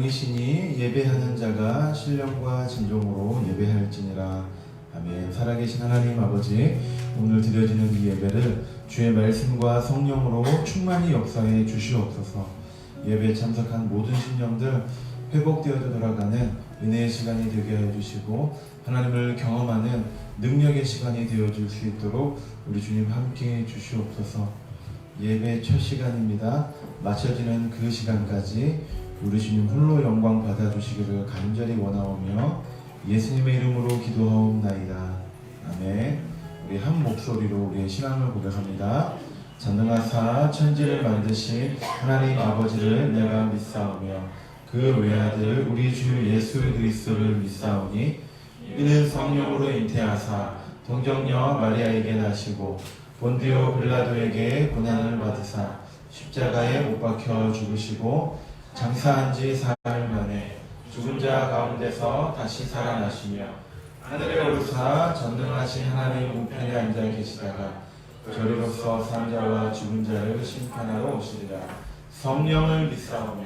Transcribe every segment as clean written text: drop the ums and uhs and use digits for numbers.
영이시니 예배하는 자가 신령과 진정으로 예배할지니라. 아멘. 살아계신 하나님 아버지, 오늘 드려지는 이 예배를 주의 말씀과 성령으로 충만히 역사해 주시옵소서. 예배에 참석한 모든 심령들 회복되어 돌아가는 은혜의 시간이 되게 해주시고 하나님을 경험하는 능력의 시간이 되어줄 수 있도록 우리 주님 함께해 주시옵소서. 예배 첫 시간입니다. 마쳐지는 그 시간까지 우리 주님 홀로 영광 받아주시기를 간절히 원하오며 예수님의 이름으로 기도하옵나이다. 아멘. 우리 한 목소리로 우리의 신앙을 고백합니다. 전능하사 천지를 만드신 하나님 아버지를 내가 믿사오며 그 외아들 우리 주 예수 그리스도를 믿사오니 이는 성령으로 잉태하사 동정녀 마리아에게 나시고 본디오 빌라도에게 고난을 받으사 십자가에 못 박혀 죽으시고 장사한 지 사흘 만에 죽은 자 가운데서 다시 살아나시며 하늘에 오르사 전능하신 하나님 우편에 앉아 계시다가 저리로서 산자와 죽은 자를 심판하러 오시리라. 성령을 믿사오며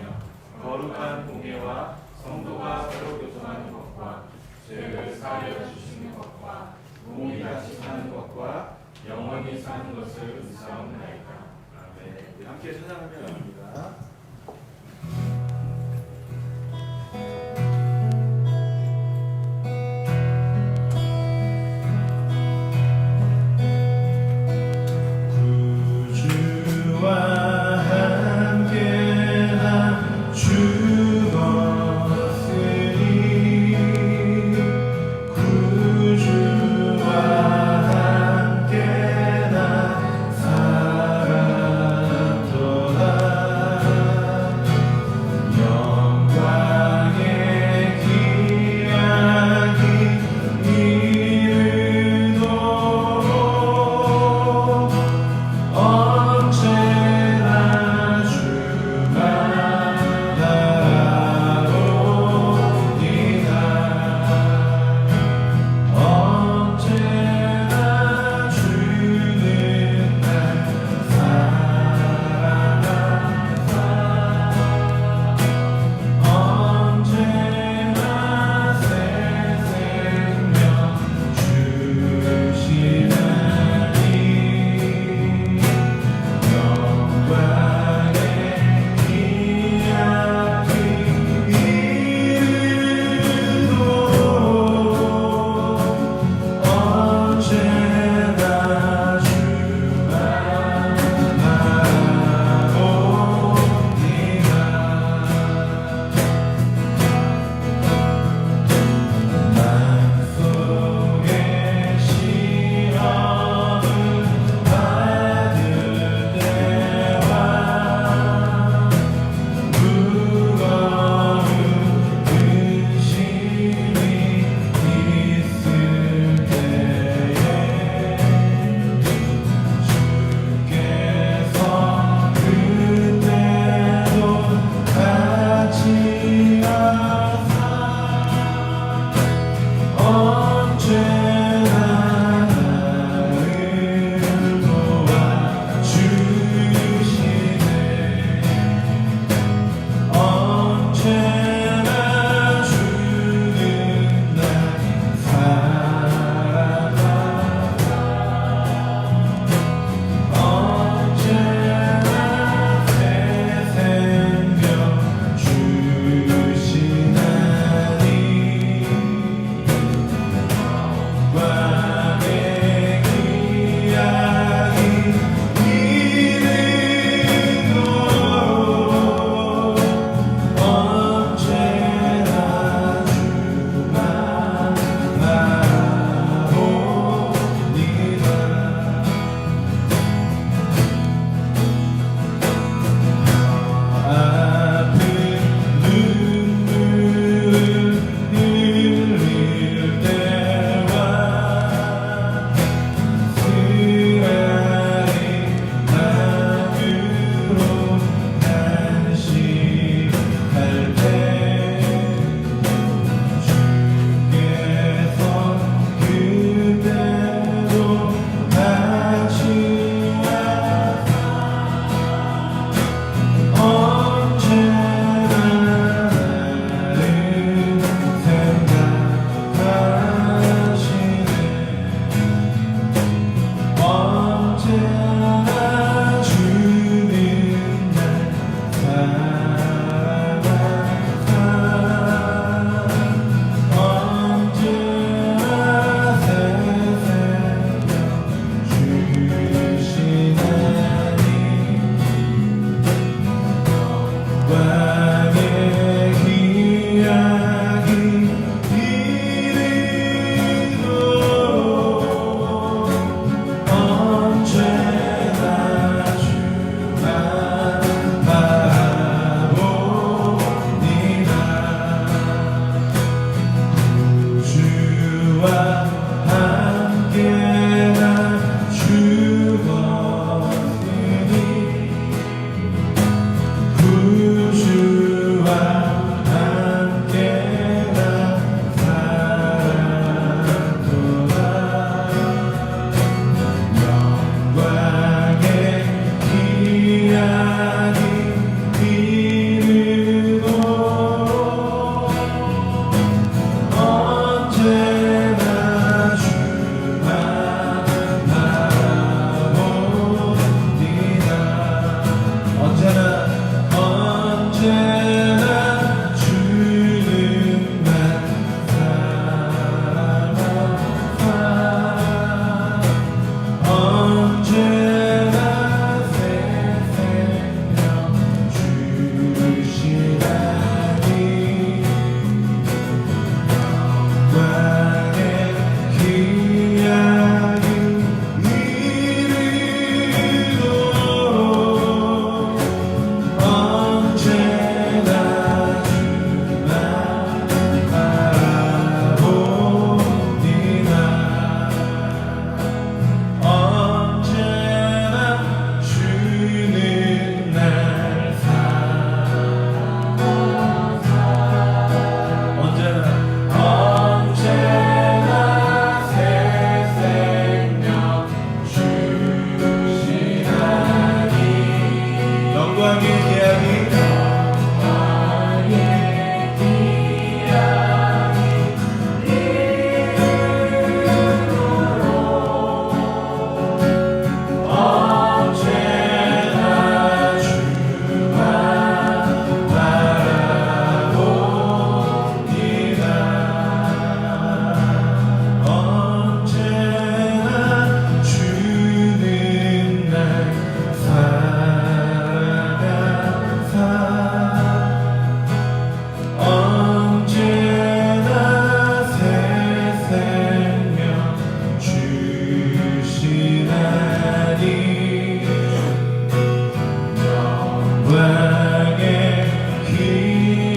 거룩한 공예와 성도가 서로 교통하는 것과 죄를 사하여 주시는 것과 몸이 다시 사는 것과 영원히 사는 것을 믿사옵나이다. 아멘. 함께 찬양하며 합니다. 사랑도라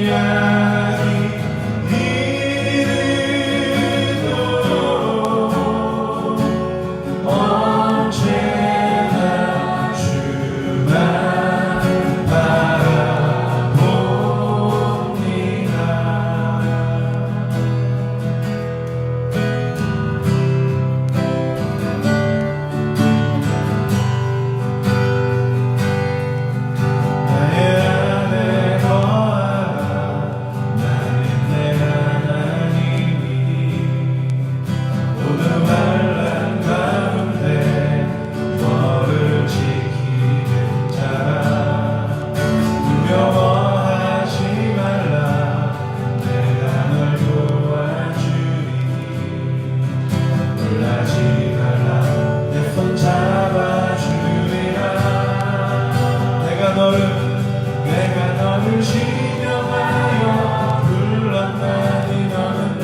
이야기 이르도록 언제나 주만 바라봅니다. 나의 안에 거하라. 나는 내 하나님이 모든 환난 가운데 너를 지키는 자라. 두려워하지 말라. 내가 널 도와주리니. 놀라지 말라. 내 손 잡아주리라. 내가 너를 신령하여 불렀나니 너는 내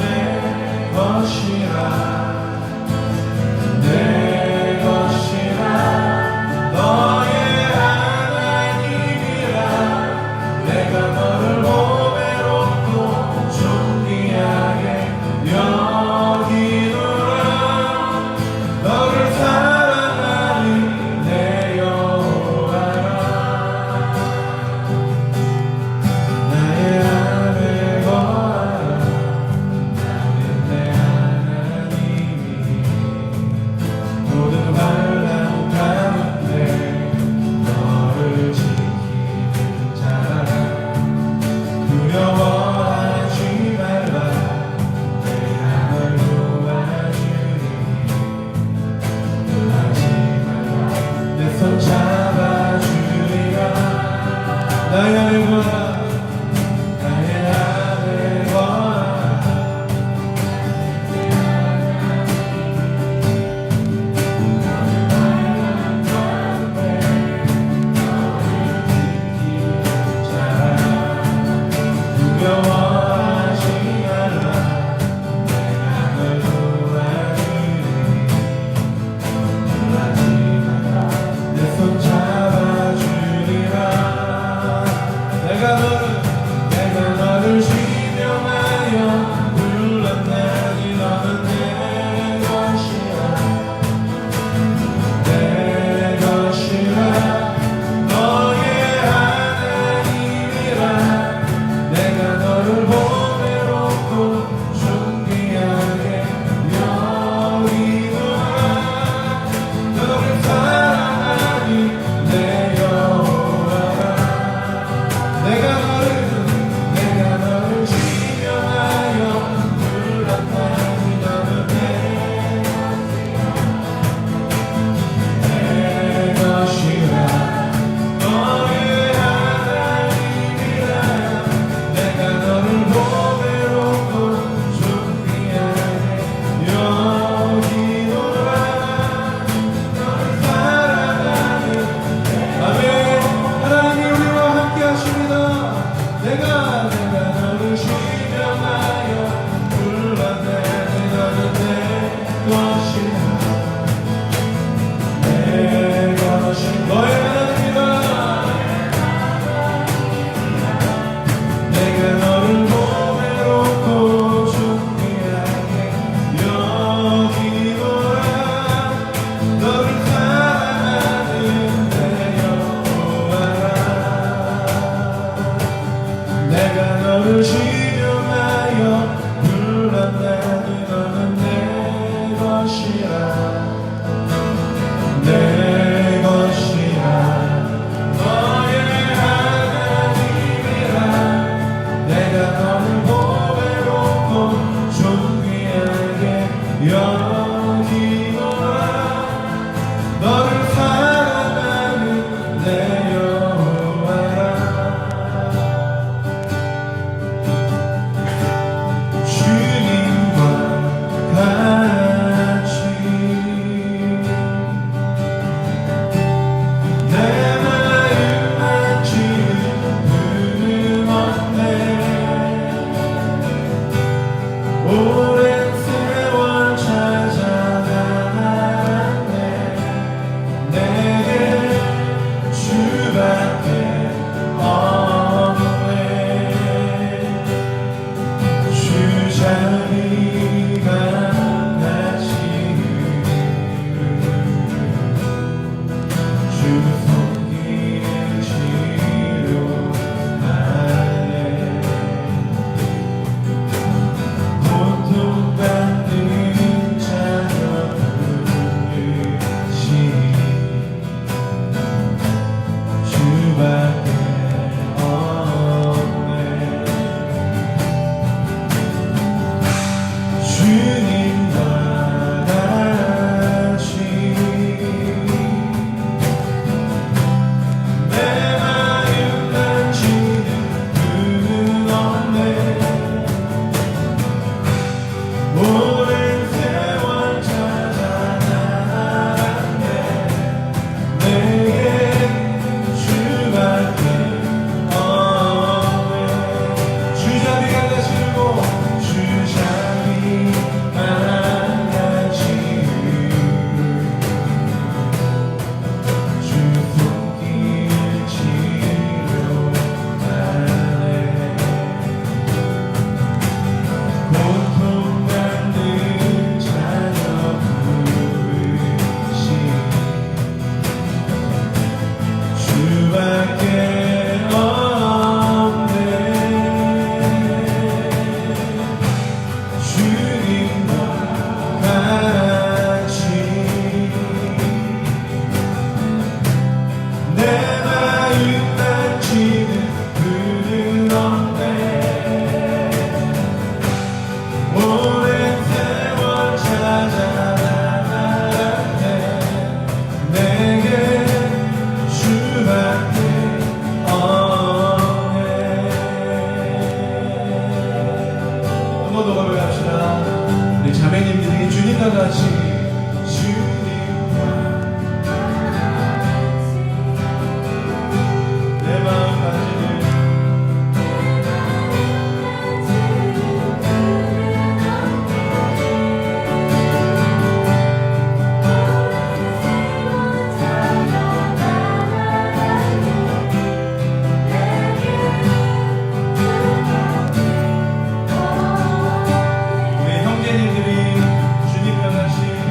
것이라. 내 것이라. 너의 하나님이라. 내가 너를 보배롭고 존귀하게 여기노라. 너를 사랑하는 내 여호와라. 나의 안에 거하라. 나는 내 하나님이 모든 환난 가운데 너를 지키는 자라. 두려워하지 말라. 내가 널 도와주리니. 놀라지 말라. 내 손 잡아주리라. 나의 안에 거하라. 나의 안에 거하라. 두려워하지 말라. 내가 널 도와주리니. 놀라지 말라. 내 손 잡아주리라. 내가 너를 신령하여 불렀나니 너는 내 것이라. 내 것이라. 너의 하나님이라. 내가 너를 보배롭고 존귀하게 여기노라. 너를 사랑하니 내 여호와라. 내가 너를 신령하여 불렀나니 너는 내 것이라. 너의 하나님이라. 내가 너를 보배롭고 존귀하게 여기노라. 너를 사랑하는 아멘. 하나님이 우리와 함께 하십니다. 내가 너를 신령하여 불렀나니 너는 내 것이라. 내 것이 너의 하나님이라. 내가 너를 보배롭고 존귀하게 여기노라. 너를 사랑하는 내 여호와라. 내가 너를 신령하여 불렀나니 너는 내 것이라. 내 것이라. 너의 하나님이라. 내가 너를 보배롭고 존귀하게 여기노라. 너를 사랑하는 내 여호와라. 한번 더 고백합시다. 우리 자매님들이 주님과 같이 내 마음까지는 우리 형제님들이 주님과 같이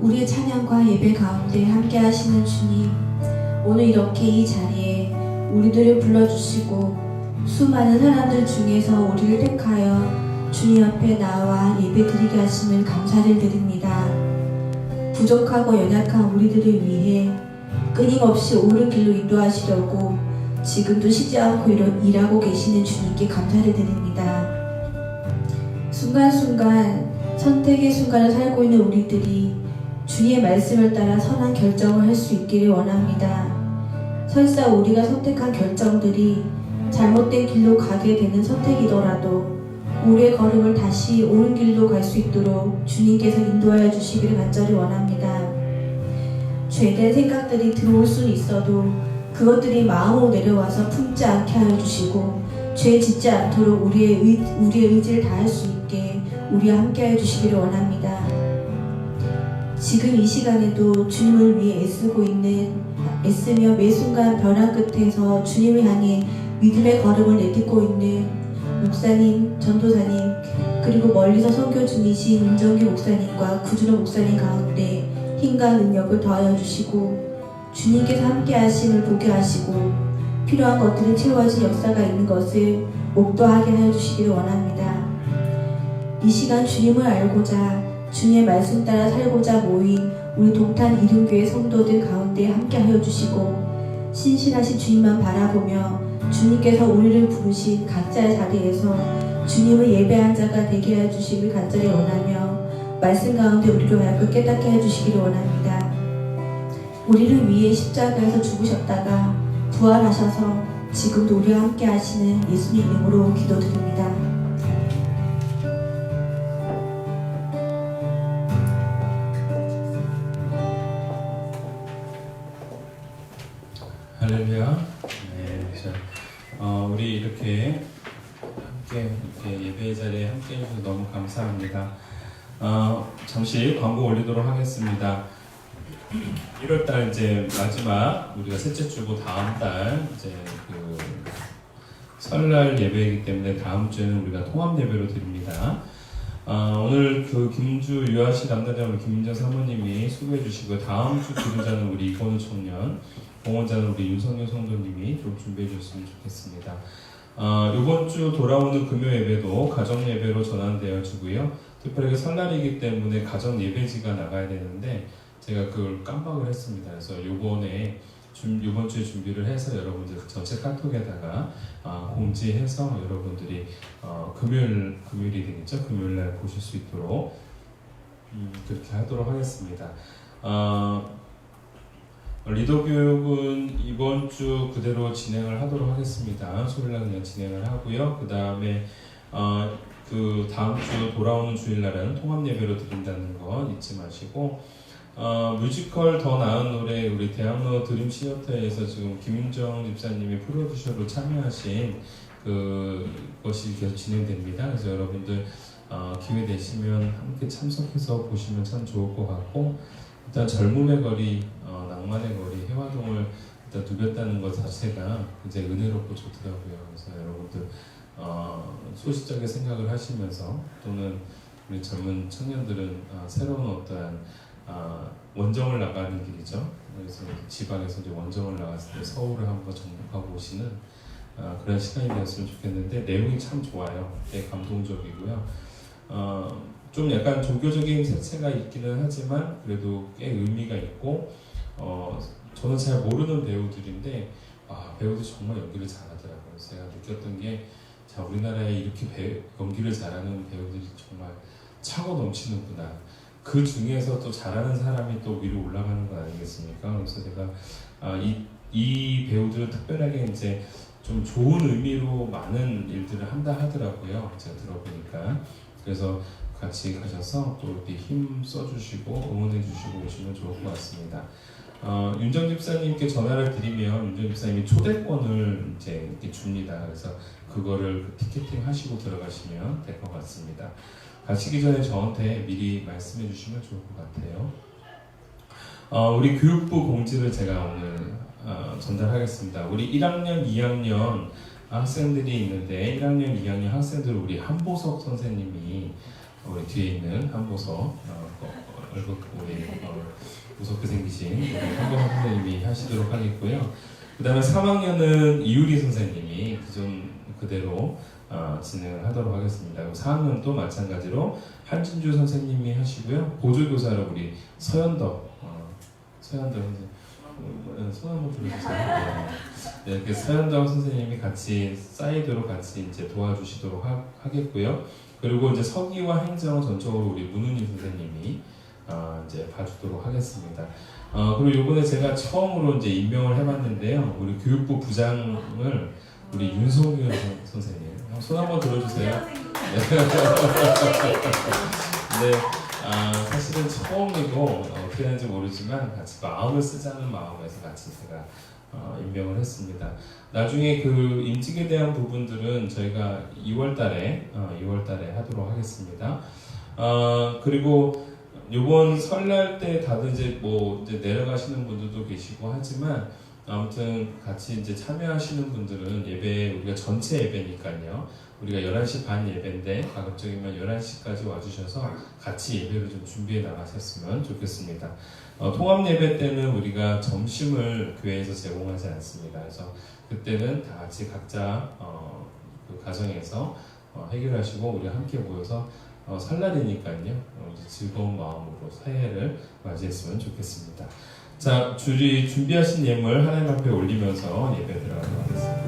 우리의 찬양과 예배 가운데 함께 하시는 주님, 오늘 이렇게 이 자리에 우리들을 불러주시고 수많은 사람들 중에서 우리를 택하여 주님 앞에 나와 예배 드리게 하심을 감사를 드립니다. 부족하고 연약한 우리들을 위해 끊임없이 옳은 길로 인도하시려고 지금도 쉬지 않고 일하고 계시는 주님께 감사를 드립니다. 순간순간 선택의 순간을 살고 있는 우리들이 주님의 말씀을 따라 선한 결정을 할 수 있기를 원합니다. 설사 우리가 선택한 결정들이 잘못된 길로 가게 되는 선택이더라도 우리의 걸음을 다시 옳은 길로 갈 수 있도록 주님께서 인도하여 주시기를 간절히 원합니다. 죄된 생각들이 들어올 수는 있어도 그것들이 마음으로 내려와서 품지 않게 하여 주시고 죄 짓지 않도록 우리의 의지를 다할 수 있게 우리와 함께 하여 주시기를 원합니다. 지금 이 시간에도 주님을 위해 애쓰며 매 순간 변화 끝에서 주님을 향해 믿음의 걸음을 내딛고 있는 목사님, 전도사님, 그리고 멀리서 선교 중이신 윤정규 목사님과 구준호 목사님 가운데 힘과 능력을 더하여 주시고 주님께서 함께 하심을 보게 하시고 필요한 것들은 채워진 역사가 있는 것을 목도하게 하여 주시기를 원합니다. 이 시간 주님을 알고자 주님의 말씀 따라 살고자 모인 우리 동탄 이름교회 성도들 가운데 함께 하여 주시고 신실하신 주님만 바라보며 주님께서 우리를 부르신 각자의 자리에서 주님을 예배한 자가 되게 하여 주시길 간절히 원하며 말씀 가운데 우리로 하여금 깨닫게 해주시기를 원합니다. 우리를 위해 십자가에서 죽으셨다가 부활하셔서 지금도 우리와 함께 하시는 예수님 이름으로 기도드립니다. 할렐루야. 네, 우리 이렇게 함께 예배 자리에 함께 해주셔서 너무 감사합니다. 잠시 광고 올리도록 하겠습니다. 1월달 이제 마지막 우리가 셋째 주고 다음 달 이제 그 설날 예배이기 때문에 다음 주에는 우리가 통합 예배로 드립니다. 오늘 그 김주 유아시 담당자 우리 김민정 사모님이 수고해 주시고 다음 주 기도자는 우리 이건우 청년, 봉헌자는 우리 윤성효 성도님이 좀 준비해 주셨으면 좋겠습니다. 이번 주 돌아오는 금요 예배도 가정 예배로 전환되어 주고요. 특별하게 설날이기 때문에 가정 예배지가 나가야 되는데 제가 그걸 깜빡을 했습니다. 그래서 이번 주에 준비를 해서 여러분들 전체 카톡에다가 공지해서 여러분들이 금요일이 되겠죠? 금요일날 보실 수 있도록 그렇게 하도록 하겠습니다. 리더 교육은 이번 주 그대로 진행을 하도록 하겠습니다. 수요일날 그냥 진행을 하고요. 그 다음에 그 다음 주 돌아오는 주일날은 통합 예배로 드린다는 거 잊지 마시고 뮤지컬 더 나은 노래 우리 대학로 드림 시어터에서 지금 김윤정 집사님이 프로듀서로 참여하신 그것이 계속 진행됩니다. 그래서 여러분들 기회 되시면 함께 참석해서 보시면 참 좋을 것 같고 일단 젊음의 거리, 낭만의 거리, 해화동을 일단 누볐다는 것 자체가 굉장히 은혜롭고 좋더라고요. 그래서 여러분들 소시적인 생각을 하시면서 또는 우리 젊은 청년들은 새로운 어떠한 원정을 나가는 길이죠. 그래서 지방에서 이제 원정을 나갔을 때 서울을 한번 정복하고 오시는 그런 시간이 되었으면 좋겠는데 내용이 참 좋아요. 되게 감동적이고요. 좀 약간 종교적인 색채가 있기는 하지만 그래도 꽤 의미가 있고 저는 잘 모르는 배우들인데 배우들이 정말 연기를 잘하더라고요. 그래서 제가 느꼈던 게 우리나라에 이렇게 연기를 잘하는 배우들이 정말 차고 넘치는구나. 그 중에서 또 잘하는 사람이 또 위로 올라가는 거 아니겠습니까? 그래서 제가 이 배우들은 특별하게 이제 좀 좋은 의미로 많은 일들을 한다 하더라고요. 제가 들어보니까. 그래서 같이 가셔서 또 이렇게 힘 써주시고 응원해 주시고 오시면 좋을 것 같습니다. 윤정 집사님께 전화를 드리면 윤정 집사님이 초대권을 이제 이렇게 줍니다. 그래서 그거를 티켓팅 하시고 들어가시면 될 것 같습니다. 가시기 전에 저한테 미리 말씀해 주시면 좋을 것 같아요. 우리 교육부 공지를 제가 오늘 전달하겠습니다. 우리 1학년, 2학년 학생들이 있는데 1학년, 2학년 학생들 우리 한보석 선생님이 우리 뒤에 있는 한보석 우리 무섭게 생기신 우리 황보성 선생님이 하시도록 하겠고요. 그 다음에 3학년은 이유리 선생님이 기존 그대로 진행을 하도록 하겠습니다. 4학년도 마찬가지로 한진주 선생님이 하시고요. 보조교사로 우리 서현덕 선생님 손 한번 들어주세요. 네, 이렇게 서현덕 선생님이 같이 사이드로 같이 이제 도와주시도록 하겠고요. 그리고 이제 서기와 행정 전적으로 우리 문은희 선생님이 이제 봐주도록 하겠습니다. 그리고 이번에 제가 처음으로 이제 임명을 해봤는데요. 우리 교육부 부장을 우리 윤성규 선생님 손 한번 들어주세요. 네. 네. 사실은 처음이고 어떻게 하는지 모르지만 같이 마음을 쓰자는 마음에서 같이 제가 임명을 했습니다. 나중에 그 임직에 대한 부분들은 저희가 2월달에 하도록 하겠습니다. 그리고 이번 설날 때 다들 이제 이제 내려가시는 분들도 계시고 하지만 아무튼 같이 이제 참여하시는 분들은 예배 우리가 전체 예배니까요. 우리가 11시 반 예배인데 가급적이면 11시까지 와주셔서 같이 예배를 좀 준비해 나가셨으면 좋겠습니다. 통합 예배 때는 우리가 점심을 교회에서 제공하지 않습니다. 그래서 그때는 다 같이 각자 그 가정에서 해결하시고 우리 함께 모여서 설날이니까요. 즐거운 마음으로 새해를 맞이했으면 좋겠습니다. 자, 준비하신 예물 하나님 앞에 올리면서 예배 들어가도록 하겠습니다.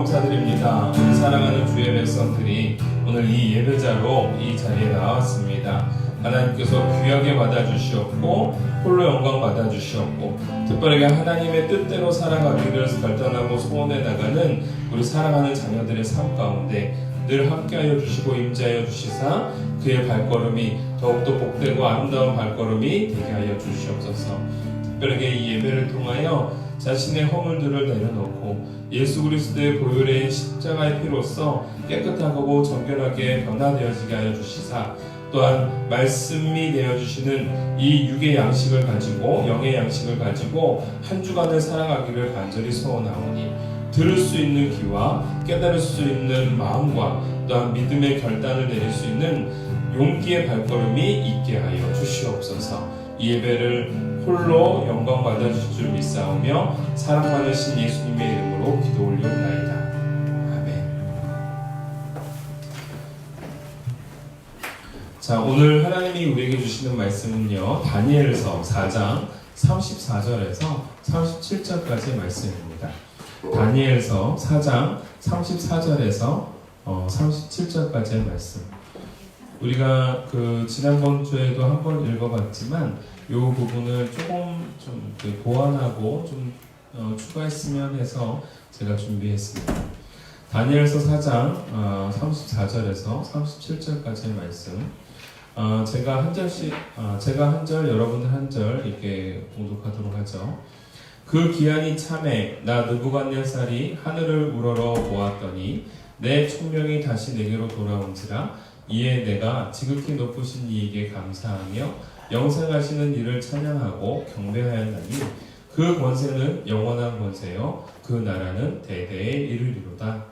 감사드립니다. 우리 사랑하는 주의 백성들이 오늘 이 예배자로 이 자리에 나왔습니다. 하나님께서 귀하게 받아주시었고 홀로 영광 받아주시었고 특별하게 하나님의 뜻대로 살아가기를 결단하고 소원해 나가는 우리 사랑하는 자녀들의 삶 가운데 늘 함께하여 주시고 임재하여 주시사 그의 발걸음이 더욱더 복되고 아름다운 발걸음이 되게 하여 주시옵소서. 특별하게 이 예배를 통하여 자신의 허물들을 내려놓고 예수 그리스도의 보혈의 십자가의 피로써 깨끗하고 정결하게 변화되어지게 하여 주시사 또한 말씀이 내어주시는 이 육의 양식을 가지고 영의 양식을 가지고 한 주간을 살아가기를 간절히 소원하오니 들을 수 있는 귀와 깨달을 수 있는 마음과 또한 믿음의 결단을 내릴 수 있는 용기의 발걸음이 있게 하여 주시옵소서. 이 예배를 홀로 영광 받아주실 줄 믿사오며 사랑 많으신 예수님의 이름으로 기도 올리옵나이다. 아멘. 자, 오늘 하나님이 우리에게 주시는 말씀은요, 다니엘서 4장 34절에서 37절까지의 말씀입니다. 다니엘서 4장 34절에서 37절까지의 말씀. 우리가 지난번 주에도 한번 읽어봤지만 이 부분을 조금 좀 보완하고 좀 추가했으면 해서 제가 준비했습니다. 다니엘서 4장 34절에서 37절까지의 말씀. 제가 한 절씩, 제가 한 절, 여러분들 한 절 이렇게 봉독하도록 하죠. 그 기한이 참에 나 느부갓네살이 하늘을 우러러 보았더니 내 총명이 다시 내게로 돌아온지라 이에 내가 지극히 높으신 이에게 감사하며 영생하시는 이를 찬양하고 경배하였나니 그 권세는 영원한 권세요 그 나라는 대대에 이르리로다.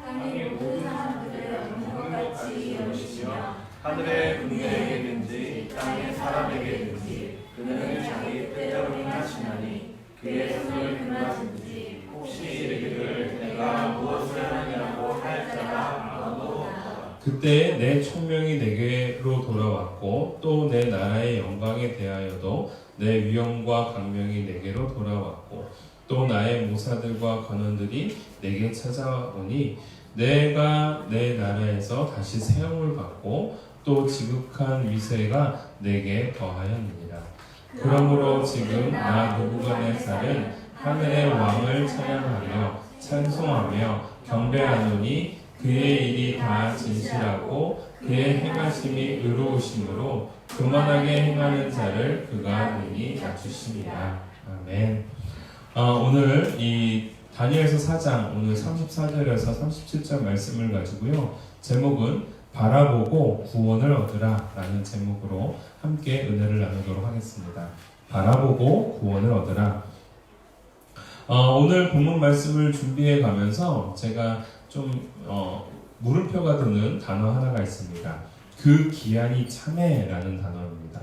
땅의 모든 사람들을 얻는 것 같이 여기시며 하늘의 군대에게든지 땅의 사람에게든지 그는 자기 뜻대로 행하시나니 그의 손을 금하신지 혹시 이르기를 내가 무엇을 하냐고 할 자가 아무도 없다. 그때 내 총명이 내게로 돌아왔고 또 내 나라의 영광에 대하여도 내 위엄과 강명이 내게로 돌아왔고 또 나의 모사들과 관원들이 내게 찾아오니 내가 내 나라에서 다시 세움을 받고 또 지극한 위세가 내게 더하였느니라. 그러므로 지금 나 느부갓네살은 하늘의 왕을 찬양하며 찬송하며 경배하노니 그의 일이 다 진실하고 그의 행하심이 의로우심으로 교만하게 행하는 자를 그가 능히 낮추심이라. 아멘. 오늘 이 다니엘서 4장 오늘 34절에서 37절 말씀을 가지고요. 제목은 바라보고 구원을 얻으라 라는 제목으로 함께 은혜를 나누도록 하겠습니다. 바라보고 구원을 얻으라. 오늘 본문 말씀을 준비해 가면서 제가 좀 물음표가 드는 단어 하나가 있습니다. 그 기한이 참해라는 단어입니다.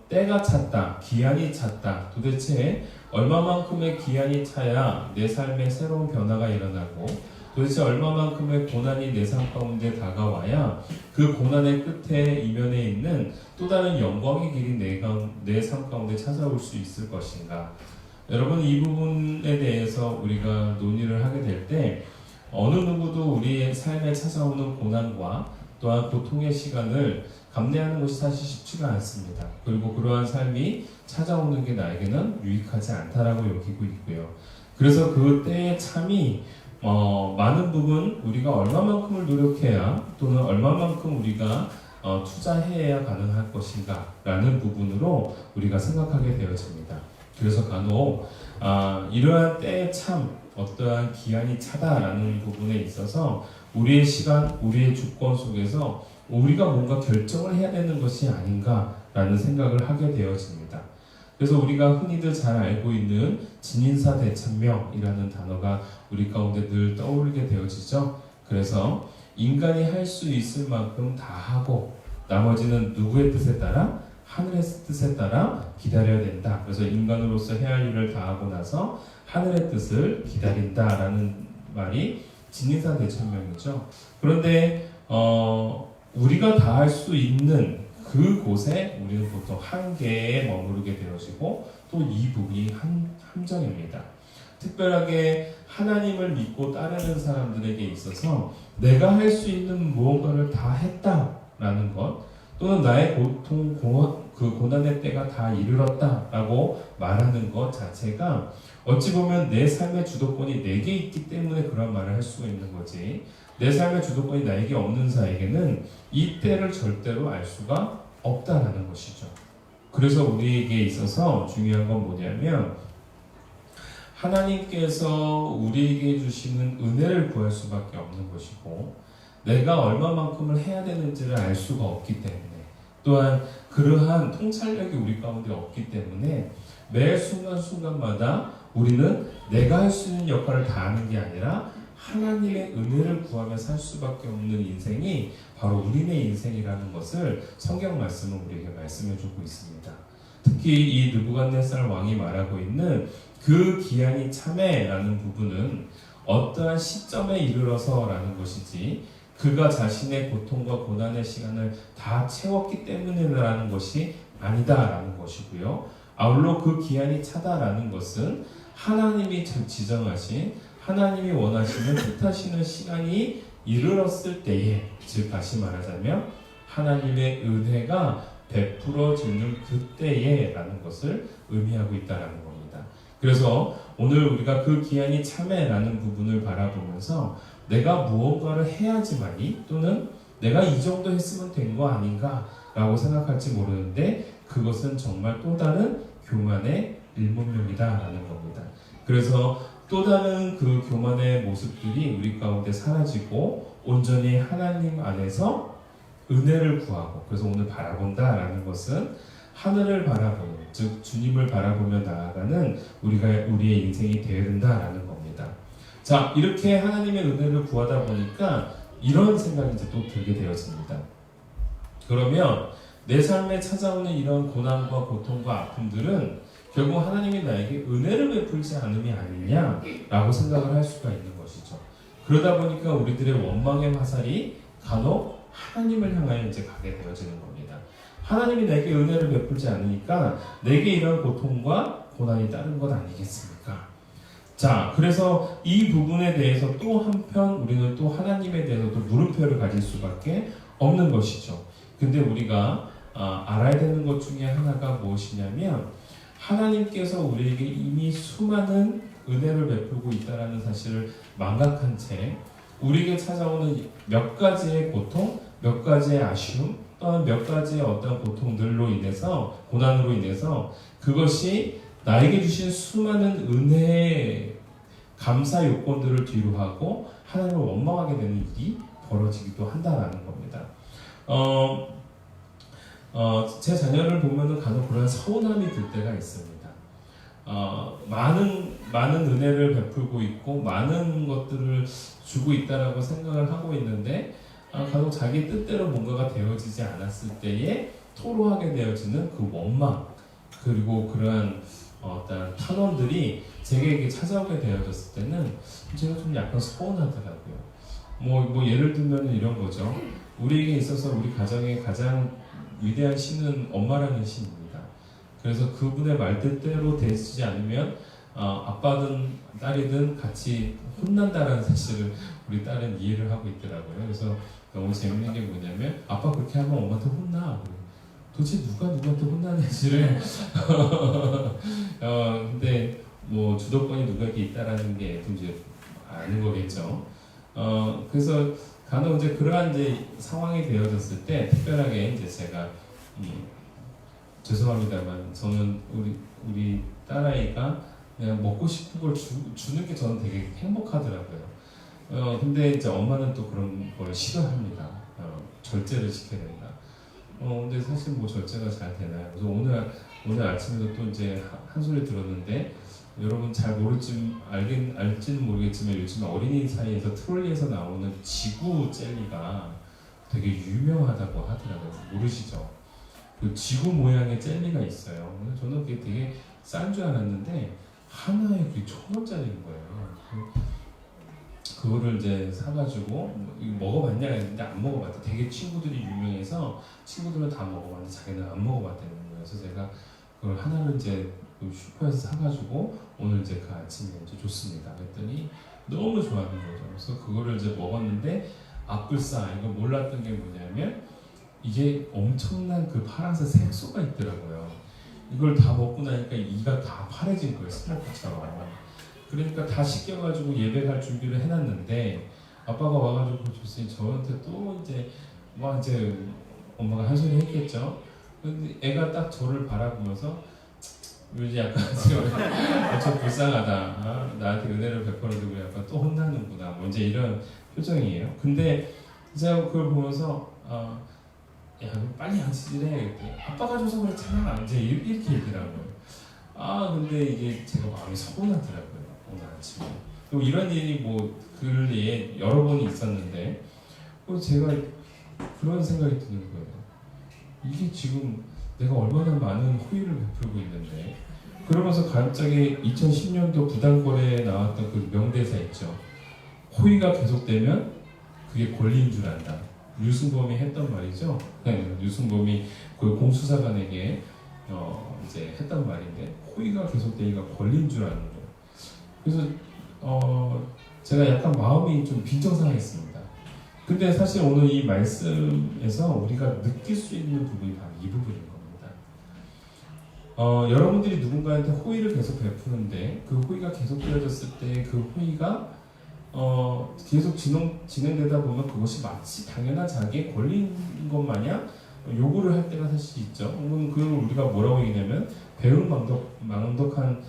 때가 찼다, 기한이 찼다. 도대체 얼마만큼의 기한이 차야 내 삶에 새로운 변화가 일어나고 도대체 얼마만큼의 고난이 내 삶 가운데 다가와야 그 고난의 끝에 이면에 있는 또 다른 영광의 길이 내 삶 가운데 찾아올 수 있을 것인가. 여러분 이 부분에 대해서 우리가 논의를 하게 될 때 어느 누구도 우리의 삶에 찾아오는 고난과 또한 고통의 시간을 감내하는 것이 사실 쉽지가 않습니다. 그리고 그러한 삶이 찾아오는 게 나에게는 유익하지 않다라고 여기고 있고요. 그래서 그 때의 참이 많은 부분 우리가 얼마만큼을 노력해야 또는 얼마만큼 우리가 투자해야 가능할 것인가 라는 부분으로 우리가 생각하게 되어집니다. 그래서 간혹 이러한 때의 참 어떠한 기한이 차다라는 부분에 있어서 우리의 시간, 우리의 주권 속에서 우리가 뭔가 결정을 해야 되는 것이 아닌가라는 생각을 하게 되어집니다. 그래서 우리가 흔히들 잘 알고 있는 진인사 대천명이라는 단어가 우리 가운데 늘 떠오르게 되어지죠. 그래서 인간이 할 수 있을 만큼 다 하고 나머지는 누구의 뜻에 따라? 하늘의 뜻에 따라 기다려야 된다. 그래서 인간으로서 해야 할 일을 다 하고 나서 하늘의 뜻을 기다린다라는 말이 진인사 대천명이죠. 그런데 우리가 다 할 수 있는 그곳에 우리는 보통 한계에 머무르게 되어지고 또 이 부분이 함정입니다. 특별하게 하나님을 믿고 따르는 사람들에게 있어서 내가 할 수 있는 무언가를 다 했다라는 것 또는 나의 고통, 고난의 때가 다 이르렀다라고 말하는 것 자체가 어찌 보면 내 삶의 주도권이 내게 있기 때문에 그런 말을 할 수가 있는 거지 내 삶의 주도권이 나에게 없는 자에게는 이 때를 절대로 알 수가 없다라는 것이죠. 그래서 우리에게 있어서 중요한 건 뭐냐면 하나님께서 우리에게 주시는 은혜를 구할 수밖에 없는 것이고 내가 얼마만큼을 해야 되는지를 알 수가 없기 때문에 또한 그러한 통찰력이 우리 가운데 없기 때문에 매 순간순간마다 우리는 내가 할 수 있는 역할을 다 하는 게 아니라 하나님의 은혜를 구하며 살 수밖에 없는 인생이 바로 우리의 인생이라는 것을 성경 말씀은 우리에게 말씀해주고 있습니다. 특히 이 느부갓네살 왕이 말하고 있는 그 기한이 참해라는 부분은 어떠한 시점에 이르러서라는 것이지 그가 자신의 고통과 고난의 시간을 다 채웠기 때문이라는 것이 아니다라는 것이고요. 아울러 그 기한이 차다라는 것은 하나님이 지정하신 하나님이 원하시는 뜻하시는 시간이 이르렀을 때에 즉 다시 말하자면 하나님의 은혜가 베풀어지는 그때에 라는 것을 의미하고 있다는 겁니다. 그래서 오늘 우리가 그 기한이 참해라는 부분을 바라보면서 내가 무언가를 해야지만이 또는 내가 이 정도 했으면 된 거 아닌가 라고 생각할지 모르는데 그것은 정말 또 다른 교만의 일문명이다 라는 겁니다. 그래서 또 다른 그 교만의 모습들이 우리 가운데 사라지고 온전히 하나님 안에서 은혜를 구하고, 그래서 오늘 바라본다라는 것은 하늘을 바라보는, 즉 주님을 바라보며 나아가는 우리의 인생이 되어야 된다라는 겁니다. 자, 이렇게 하나님의 은혜를 구하다 보니까 이런 생각이 이제 또 들게 되어집니다. 그러면 내 삶에 찾아오는 이런 고난과 고통과 아픔들은 결국 하나님이 나에게 은혜를 베풀지 않음이 아니냐라고 생각을 할 수가 있는 것이죠. 그러다 보니까 우리들의 원망의 화살이 간혹 하나님을 향하여 이제 가게 되어지는 겁니다. 하나님이 내게 은혜를 베풀지 않으니까 내게 이런 고통과 고난이 따른 것 아니겠습니까? 자, 그래서 이 부분에 대해서 또 한편 우리는 또 하나님에 대해서 또 물음표를 가질 수밖에 없는 것이죠. 근데 우리가 알아야 되는 것 중에 하나가 무엇이냐면, 하나님께서 우리에게 이미 수많은 은혜를 베풀고 있다는 사실을 망각한 채 우리에게 찾아오는 몇 가지의 고통, 몇 가지의 아쉬움, 또한 몇 가지의 어떤 고통들로 인해서, 고난으로 인해서 그것이 나에게 주신 수많은 은혜의 감사 요건들을 뒤로 하고 하나님을 원망하게 되는 일이 벌어지기도 한다라는 겁니다. 제 자녀를 보면은 간혹 그런 서운함이 들 때가 있습니다. 많은 은혜를 베풀고 있고 많은 것들을 주고 있다라고 생각을 하고 있는데, 간혹 자기 뜻대로 뭔가가 되어지지 않았을 때에 토로하게 되어지는 그 원망, 그리고 그러한 어떤 탄원들이 제게 찾아오게 되어졌을 때는 제가 좀 약간 서운하더라고요. 뭐 예를 들면 이런 거죠. 우리에게 있어서 우리 가정의 가장 위대한 신은 엄마라는 신입니다. 그래서 그분의 말뜻대로 되지 않으면 아빠든 딸이든 같이 혼난다라는 사실을 우리 딸은 이해를 하고 있더라고요. 그래서 너무 재밌는 게 뭐냐면, 아빠 그렇게 하면 엄마한테 혼나. 도대체 누가 누구한테 혼나는지를 근데 뭐 주도권이 누구에게 있다라는 게 이제 아는 거겠죠. 그래서 간혹 이제 그러한 이제 상황이 되어졌을 때 특별하게 이제 제가 죄송합니다만 저는 우리 딸아이가 그냥 먹고 싶은 걸 주는 게 저는 되게 행복하더라고요. 근데 이제 엄마는 또 그런 걸 싫어합니다. 절제를 시켜야 된다. 근데 사실 뭐 절제가 잘 되나요? 그래서 오늘 아침에도 또 이제 한 소리 들었는데, 여러분 잘 알지는 모르겠지만 요즘 어린이 사이에서 트롤리에서 나오는 지구 젤리가 되게 유명하다고 하더라고요. 모르시죠? 그 지구 모양의 젤리가 있어요. 그래서 저는 그게 되게 싼 줄 알았는데 하나에 그게 1,000원짜리인 거예요. 그거를 이제 사가지고 이거 먹어봤냐 했는데 안 먹어봤다. 되게 친구들이 유명해서 친구들은 다 먹어봤는데 자기는 안 먹어봤다는 거예요. 그래서 제가 그걸 하나를 이제 슈퍼에서 사가지고 오늘 이제 그 아침에 이제 줬습니다. 그랬더니 너무 좋아하는 거죠. 그래서 그거를 이제 먹었는데 앞불싸 이거 몰랐던 게 뭐냐면, 이게 엄청난 그 파란색 색소가 있더라고요. 이걸 다 먹고 나니까 이가 다 파래진 거예요. 스모크처럼. 그러니까 다 씻겨가지고 예배갈 준비를 해놨는데, 아빠가 와가지고 줬으니 저한테 또 이제 엄마가 한 소리 했겠죠. 근데 애가 딱 저를 바라보면서 이제 약간 좀 불쌍하다. 나한테 은혜를 베풀어주고 약간 또 혼나는구나. 뭐 이제 이런 표정이에요. 근데 제가 그걸 보면서 야 빨리 양치질해. 아빠가 줘서 그렇잖아. 이제 이렇게 얘기하고요. 근데 이게 제가 마음이 서운하더라고요. 오늘 아침에. 또 이런 일이 뭐 근래에 여러 번 있었는데, 제가 그런 생각이 드는 거예요. 이게 지금 내가 얼마나 많은 호의를 베풀고 있는데, 그러면서 갑자기 2010년도 부당거래에 나왔던 그 명대사 있죠. 호의가 계속되면 그게 권리인 줄 안다. 유승범이 했던 말이죠. 네, 유승범이 그 공수사관에게 이제 했던 말인데, 호의가 계속되니까 권리인 줄 아는 거예요. 그래서 제가 약간 마음이 좀 빈정상했습니다. 근데 사실 오늘 이 말씀에서 우리가 느낄 수 있는 부분이 바로 이 부분인 겁니다. 여러분들이 누군가한테 호의를 계속 베푸는데, 그 호의가 계속 되어졌을 때 그 호의가 계속 진행되다 보면 그것이 마치 당연한 자기의 권리인 것 마냥 요구를 할 때가 사실 있죠. 그걸 우리가 뭐라고 얘기냐면 배은망덕한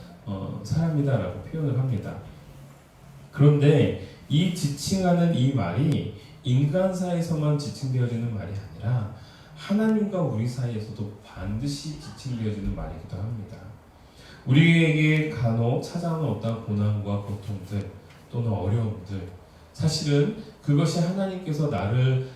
사람이다라고 표현을 합니다. 그런데 이 지칭하는 이 말이 인간 사이에서만 지칭되어지는 말이 아니라 하나님과 우리 사이에서도 반드시 지칭되어지는 말이기도 합니다. 우리에게 간혹 찾아오는 어떤 고난과 고통들 또는 어려움들, 사실은 그것이 하나님께서 나를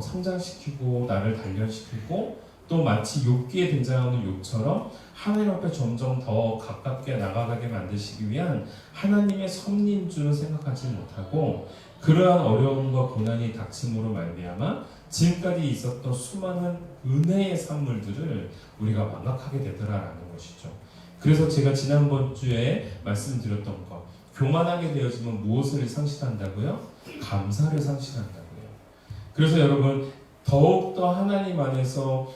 성장시키고 나를 단련시키고 또 마치 욥기에 등장하는 욥처럼 하나님 앞에 점점 더 가깝게 나아가게 만드시기 위한 하나님의 섭리인 줄은 생각하지 못하고 그러한 어려움과 고난이 닥침으로 말미암아 지금까지 있었던 수많은 은혜의 산물들을 우리가 망각하게 되더라라는 것이죠. 그래서 제가 지난번 주에 말씀드렸던 것, 교만하게 되어지면 무엇을 상실한다고요? 감사를 상실한다고요. 그래서 여러분 더욱더 하나님 안에서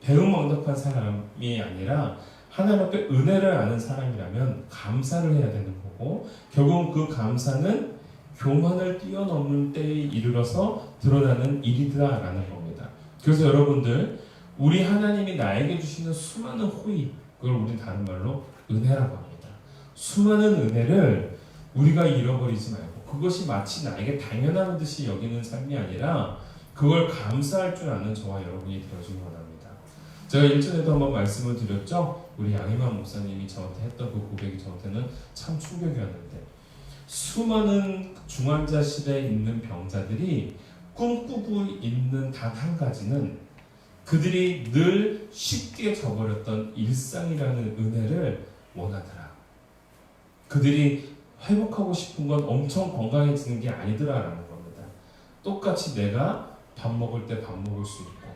배은망덕한 사람이 아니라 하나님 앞에 은혜를 아는 사람이라면 감사를 해야 되는 거고, 결국은 그 감사는 교만을 뛰어넘는 때에 이르러서 드러나는 일이다라는 겁니다. 그래서 여러분들, 우리 하나님이 나에게 주시는 수많은 호의, 그걸 우리 다른 말로 은혜라고 합니다. 수많은 은혜를 우리가 잃어버리지 말고 그것이 마치 나에게 당연한 듯이 여기는 삶이 아니라 그걸 감사할 줄 아는 저와 여러분이 되어주기 원합니다. 제가 일전에도 한번 말씀을 드렸죠. 우리 양희만 목사님이 저한테 했던 그 고백이 저한테는 참 충격이었는데, 수많은 중환자실에 있는 병자들이 꿈꾸고 있는 단 한 가지는 그들이 늘 쉽게 저버렸던 일상이라는 은혜를 원하더라. 그들이 회복하고 싶은 건 엄청 건강해지는 게 아니더라라는 겁니다. 똑같이 내가 밥 먹을 때 밥 먹을 수 있고,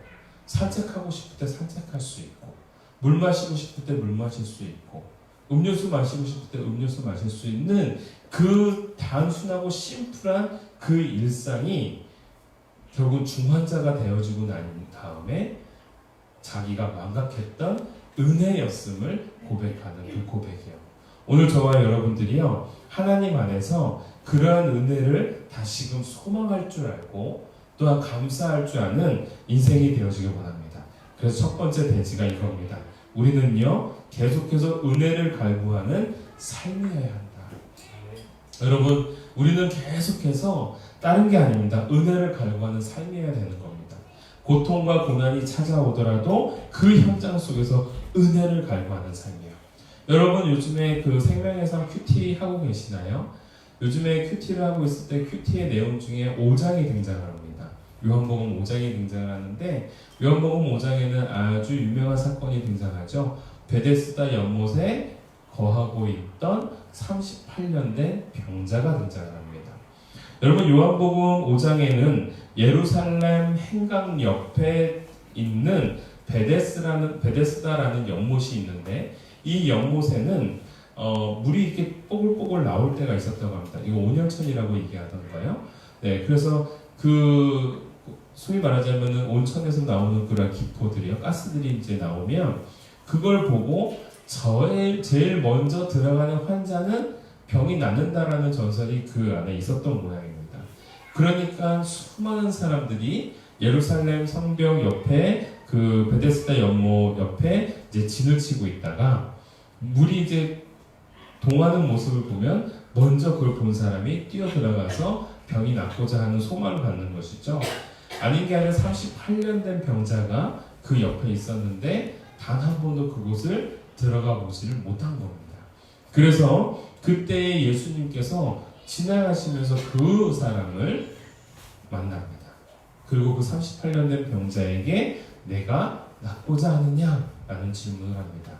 산책하고 싶을 때 산책할 수 있고, 물 마시고 싶을 때 물 마실 수 있고, 음료수 마시고 싶을 때 음료수 마실 수 있는 그 단순하고 심플한 그 일상이 결국 중환자가 되어지고 난 다음에 자기가 망각했던 은혜였음을 고백하는 그 고백이에요. 오늘 저와 여러분들이요, 하나님 안에서 그러한 은혜를 다시금 소망할 줄 알고 또한 감사할 줄 아는 인생이 되어지길 원합니다. 그래서 첫 번째 대지가 이겁니다. 우리는요, 계속해서 은혜를 갈구하는 삶이어야 한다. 여러분, 우리는 계속해서 다른 게 아닙니다. 은혜를 갈구하는 삶이어야 되는 겁니다. 고통과 고난이 찾아오더라도 그 현장 속에서 은혜를 갈구하는 삶이에요. 여러분, 요즘에 그 생명의 삶 큐티 하고 계시나요? 요즘에 큐티를 하고 있을 때 큐티의 내용 중에 5장이 등장합니다. 요한복음 5장이 등장하는데, 요한복음 5장에는 아주 유명한 사건이 등장하죠. 베데스다 연못에 거하고 있던 38년 된 병자가 등장합니다. 여러분, 요한복음 5장에는 예루살렘 행각 옆에 있는 베데스다라는 연못이 있는데, 이 연못에는 물이 이렇게 뽀글뽀글 나올 때가 있었다고 합니다. 이거 온열천이라고 얘기하던가요? 네, 그래서 그 소위 말하자면은 온천에서 나오는 그런 기포들이요, 가스들이 이제 나오면 그걸 보고 제일 먼저 들어가는 환자는 병이 낫는다라는 전설이 그 안에 있었던 모양입니다. 그러니까 수많은 사람들이 예루살렘 성벽 옆에 그 베데스다 연못 옆에 이제 진을 치고 있다가 물이 이제 동하는 모습을 보면 먼저 그걸 본 사람이 뛰어 들어가서 병이 낫고자 하는 소망을 갖는 것이죠. 아닌 게 아니라 38년 된 병자가 그 옆에 있었는데 단 한 번도 그곳을 들어가 보지를 못한 겁니다. 그래서 그때 예수님께서 지나가시면서 그 사람을 만납니다. 그리고 그 38년 된 병자에게 내가 낫고자 하느냐? 라는 질문을 합니다.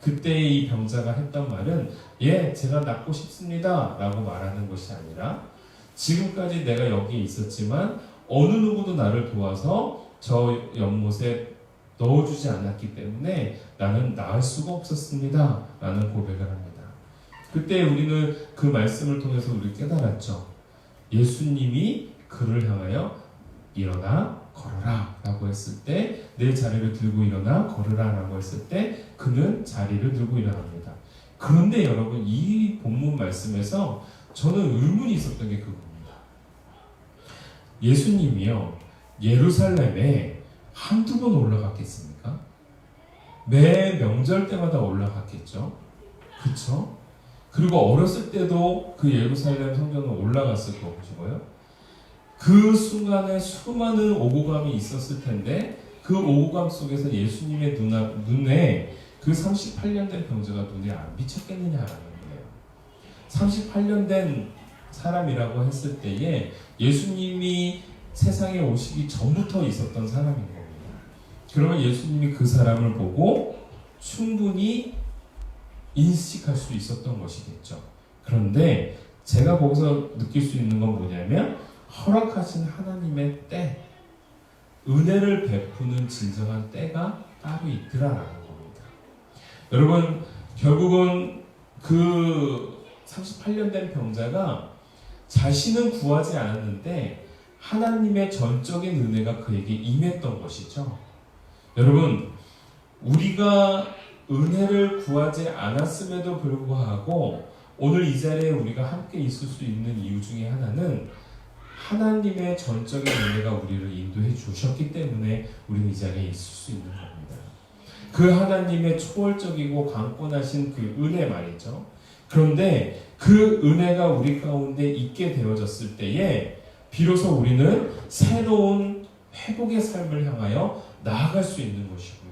그때 이 병자가 했던 말은 예, 제가 낫고 싶습니다 라고 말하는 것이 아니라 지금까지 내가 여기에 있었지만 어느 누구도 나를 도와서 저 연못에 넣어주지 않았기 때문에 나는 나을 수가 없었습니다 라는 고백을 합니다. 그때 우리는 그 말씀을 통해서 우리 깨달았죠. 예수님이 그를 향하여 일어나 걸어라 라고 했을 때, 내 자리를 들고 일어나 걸으라 라고 했을 때 그는 자리를 들고 일어납니다. 그런데 여러분, 이 본문 말씀에서 저는 의문이 있었던 게 그겁니다. 예수님이요, 예루살렘에 한두 번 올라갔겠습니까? 매 명절 때마다 올라갔겠죠. 그쵸? 그리고 어렸을 때도 그 예루살렘 성전에 올라갔을 거 보시고요. 그 순간에 수많은 오고감이 있었을 텐데 그 오고감 속에서 예수님의 눈에 그 38년 된 병자가 눈에 안 비쳤겠느냐라는 거예요. 38년 된 사람이라고 했을 때에 예수님이 세상에 오시기 전부터 있었던 사람인 겁니다. 그러면 예수님이 그 사람을 보고 충분히 인식할 수 있었던 것이겠죠. 그런데 제가 거기서 느낄 수 있는 건 뭐냐면 허락하신 하나님의 때, 은혜를 베푸는 진정한 때가 따로 있더라라는 겁니다. 여러분, 결국은 그 38년 된 병자가 자신은 구하지 않았는데 하나님의 전적인 은혜가 그에게 임했던 것이죠. 여러분, 우리가 은혜를 구하지 않았음에도 불구하고 오늘 이 자리에 우리가 함께 있을 수 있는 이유 중에 하나는 하나님의 전적인 은혜가 우리를 인도해 주셨기 때문에 우리는 이 자리에 있을 수 있는 겁니다. 그 하나님의 초월적이고 강권하신 그 은혜 말이죠. 그런데 그 은혜가 우리 가운데 있게 되어졌을 때에 비로소 우리는 새로운 회복의 삶을 향하여 나아갈 수 있는 것이고요.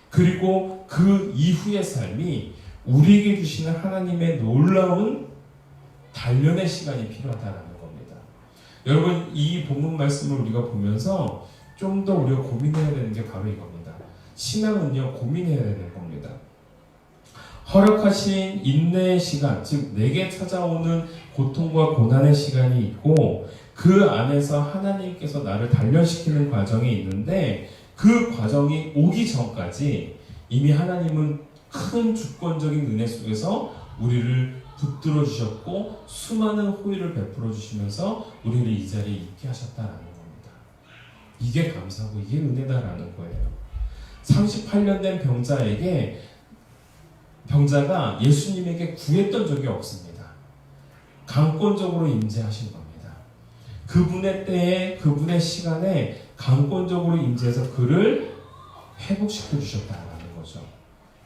그리고 그 이후의 삶이 우리에게 주시는 하나님의 놀라운 단련의 시간이 필요하다는 겁니다. 여러분, 이 본문 말씀을 우리가 보면서 좀 더 우리가 고민해야 되는 게 바로 이겁니다. 신앙은요, 고민해야 되는 겁니다. 허락하신 인내의 시간, 즉 내게 찾아오는 고통과 고난의 시간이 있고 그 안에서 하나님께서 나를 단련시키는 과정이 있는데 그 과정이 오기 전까지 이미 하나님은 큰 주권적인 은혜 속에서 우리를 붙들어 주셨고 수많은 호의를 베풀어 주시면서 우리를 이 자리에 있게 하셨다는 겁니다. 이게 감사하고 이게 은혜다라는 거예요. 38년 된 병자가 예수님에게 구했던 적이 없습니다. 강권적으로 임재하신 겁니다. 그분의 때에, 그분의 시간에 강권적으로 임재해서 그를 회복시켜 주셨다는 거죠.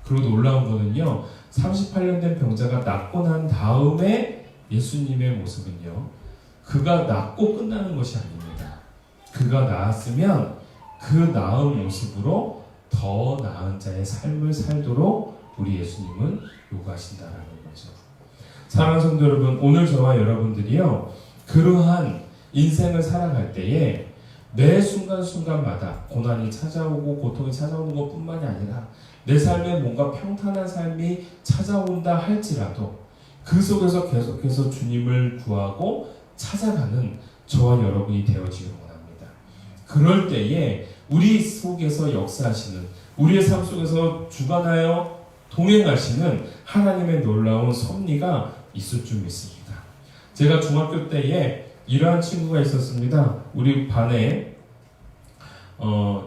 그리고 놀라운 거는요, 38년 된 병자가 낫고 난 다음에 예수님의 모습은요, 그가 낫고 끝나는 것이 아닙니다. 그가 나았으면 그 나은 모습으로 더 나은 자의 삶을 살도록 우리 예수님은 요구하신다라는 거죠. 사랑하는 성도 여러분, 오늘 저와 여러분들이요, 그러한 인생을 살아갈 때에 매 순간순간마다 고난이 찾아오고 고통이 찾아오는 것뿐만이 아니라 내 삶에 뭔가 평탄한 삶이 찾아온다 할지라도 그 속에서 계속해서 주님을 구하고 찾아가는 저와 여러분이 되어지길 원합니다. 그럴 때에 우리 속에서 역사하시는, 우리의 삶 속에서 주관하여 동행하시는 하나님의 놀라운 섭리가 있을 줄 믿습니다. 제가 중학교 때에 이러한 친구가 있었습니다. 우리 반에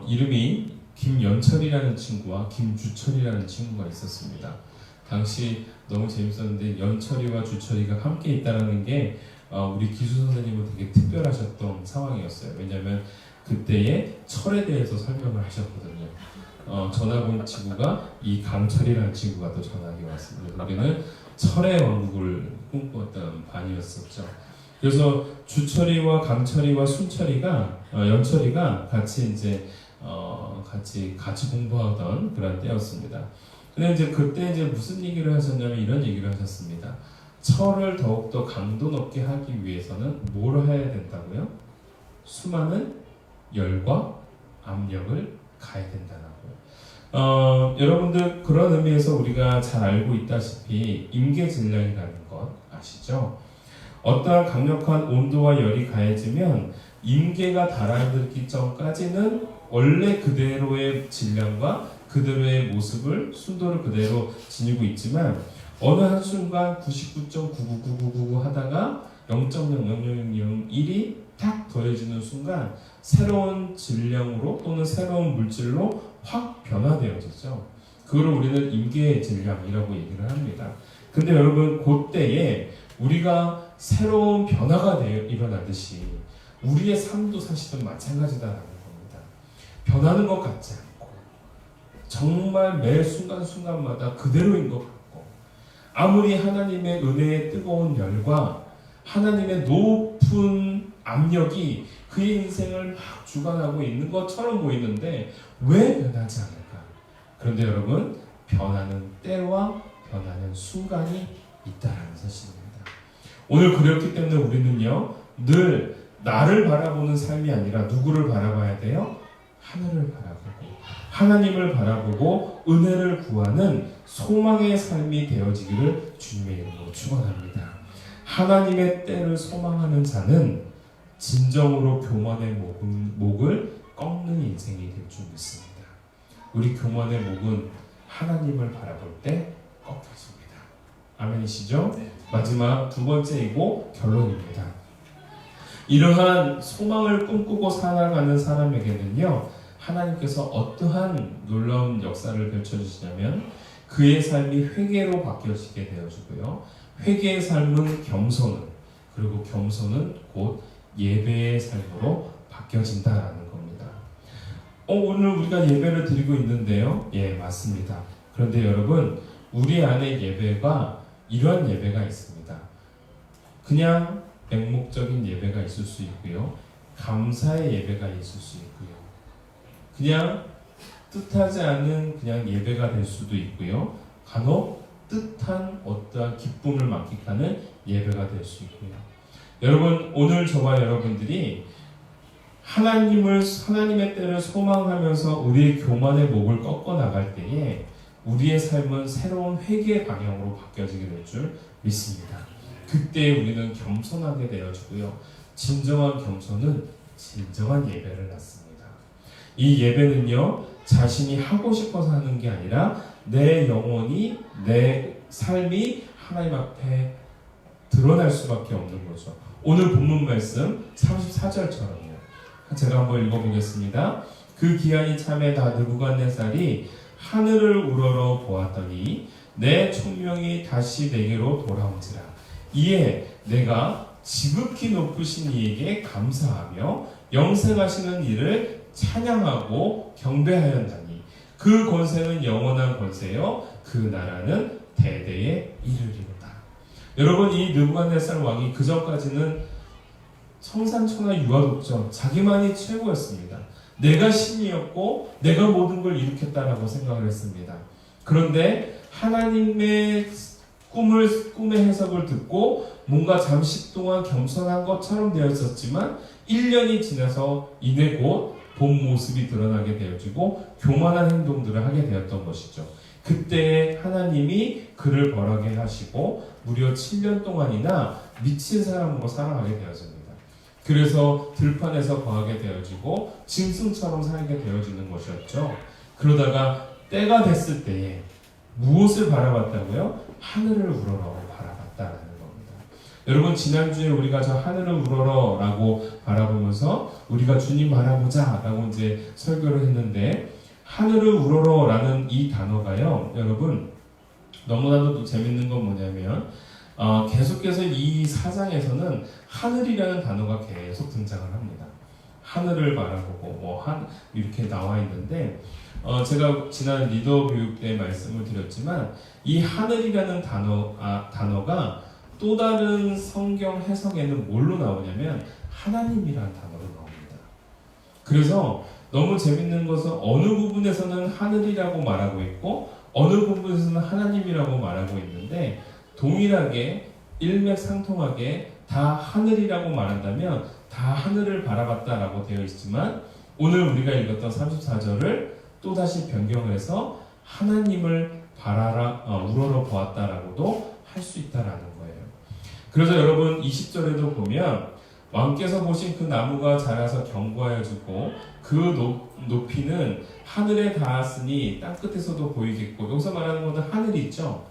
이름이 김연철이라는 친구와 김주철이라는 친구가 있었습니다. 당시 너무 재밌었는데 연철이와 주철이가 함께 있다는 게 우리 기수 선생님은 되게 특별하셨던 상황이었어요. 왜냐하면 그때의 철에 대해서 설명을 하셨거든요. 전학 온 친구가 이 강철이라는 친구가 또 전학이 왔습니다. 우리는 철의 왕국을 꿈꾸었던 반이었었죠. 그래서 주철이와 강철이와 순철이가 연철이가 같이 이제 같이 공부하던 그런 때였습니다. 근데 이제 그때 이제 무슨 얘기를 하셨냐면 이런 얘기를 하셨습니다. 철을 더욱더 강도 높게 하기 위해서는 뭘 해야 된다고요? 수많은 열과 압력을 가해야 된다고요. 여러분들 그런 의미에서 우리가 잘 알고 있다시피 임계질량이라는 것 아시죠? 어떠한 강력한 온도와 열이 가해지면 임계가 달아들기 전까지는 원래 그대로의 질량과 그대로의 모습을, 순도를 그대로 지니고 있지만 어느 한순간 99.99999 하다가 0.00001이 탁 더해지는 순간 새로운 질량으로 또는 새로운 물질로 확 변화되어지죠. 그걸 우리는 임계의 질량이라고 얘기를 합니다. 근데 여러분, 그때에 우리가 새로운 변화가 일어나듯이 우리의 삶도 사실은 마찬가지다라는 겁니다. 변하는 것 같지 않고 정말 매 순간순간마다 그대로인 것 같고 아무리 하나님의 은혜의 뜨거운 열과 하나님의 높은 압력이 그의 인생을 막 주관하고 있는 것처럼 보이는데 왜 변하지 않을까? 그런데 여러분, 변하는 때와 변하는 순간이 있다라는 사실입니다. 오늘 그렇기 때문에 우리는요, 늘 나를 바라보는 삶이 아니라 누구를 바라봐야 돼요? 하늘을 바라보고 하나님을 바라보고 은혜를 구하는 소망의 삶이 되어지기를 주님의 이름으로 축원합니다. 하나님의 때를 소망하는 자는 진정으로 교만의 목을 꺾는 인생이 될 줄 믿습니다. 우리 교만의 목은 하나님을 바라볼 때 꺾여집니다. 아멘이시죠? 네. 마지막 두 번째이고 결론입니다. 이러한 소망을 꿈꾸고 살아가는 사람에게는요, 하나님께서 어떠한 놀라운 역사를 펼쳐주시냐면 그의 삶이 회개로 바뀌어지게 되어주고요, 회개의 삶은 겸손은, 그리고 겸손은 곧 예배의 삶으로 바뀌어진다라는 겁니다. 오늘 우리가 예배를 드리고 있는데요. 예, 맞습니다. 그런데 여러분, 우리 안에 예배가 이러한 예배가 있습니다. 그냥 맹목적인 예배가 있을 수 있고요, 감사의 예배가 있을 수 있고요, 그냥 뜻하지 않은 그냥 예배가 될 수도 있고요, 간혹 뜻한 어떠한 기쁨을 만끽하는 예배가 될 수 있고요. 여러분, 오늘 저와 여러분들이 하나님의 때를 소망하면서 우리의 교만의 목을 꺾어 나갈 때에 우리의 삶은 새로운 회개의 방향으로 바뀌어지게 될 줄 믿습니다. 그때 우리는 겸손하게 되어지고요, 진정한 겸손은 진정한 예배를 낳습니다. 이 예배는요, 자신이 하고 싶어서 하는 게 아니라 내 영혼이, 내 삶이 하나님 앞에 드러날 수밖에 없는 거죠. 오늘 본문 말씀 34절처럼요. 제가 한번 읽어보겠습니다. 그 기한이 참에 다 느부갓네살이 하늘을 우러러 보았더니 내 총명이 다시 내게로 돌아온지라. 이에 내가 지극히 높으신 이에게 감사하며 영생하시는 이를 찬양하고 경배하였나니 그 권세는 영원한 권세요 그 나라는 대대에 이르리로다. 여러분, 이 느부갓네살 왕이 그 전까지는 성산천하 유아독전, 자기만이 최고였습니다. 내가 신이었고 내가 모든 걸 일으켰다라고 생각을 했습니다. 그런데 하나님의 꿈의 해석을 듣고 뭔가 잠시 동안 겸손한 것처럼 되어 있었지만 1년이 지나서 이내 곧 본 모습이 드러나게 되어지고 교만한 행동들을 하게 되었던 것이죠. 그때 하나님이 그를 벌하게 하시고 무려 7년 동안이나 미친 사람으로 살아가게 되어집니다. 그래서 들판에서 거하게 되어지고 짐승처럼 살게 되어지는 것이었죠. 그러다가 때가 됐을 때에 무엇을 바라봤다고요? 하늘을 우러러 바라봤다라는 겁니다. 여러분, 지난주에 우리가 저 하늘을 우러러 라고 바라보면서 우리가 주님 바라보자 라고 이제 설교를 했는데, 하늘을 우러러 라는 이 단어가요, 여러분, 너무나도 또 재밌는 건 뭐냐면 계속해서 이 4장에서는 하늘이라는 단어가 계속 등장을 합니다. 하늘을 바라보고 이렇게 나와 있는데, 제가 지난 리더 교육 때 말씀을 드렸지만 이 하늘이라는 단어가 또 다른 성경 해석에는 뭘로 나오냐면 하나님이라는 단어로 나옵니다. 그래서 너무 재밌는 것은 어느 부분에서는 하늘이라고 말하고 있고 어느 부분에서는 하나님이라고 말하고 있는데, 동일하게 일맥상통하게 다 하늘이라고 말한다면 다 하늘을 바라봤다라고 되어 있지만, 오늘 우리가 읽었던 34절을 또다시 변경을 해서 하나님을 우러러 보았다라고도 할 수 있다라는 거예요. 그래서 여러분, 20절에도 보면 왕께서 보신 그 나무가 자라서 견고하여 주고 그 높이는 하늘에 닿았으니 땅끝에서도 보이겠고, 여기서 말하는 것은 하늘이 있죠.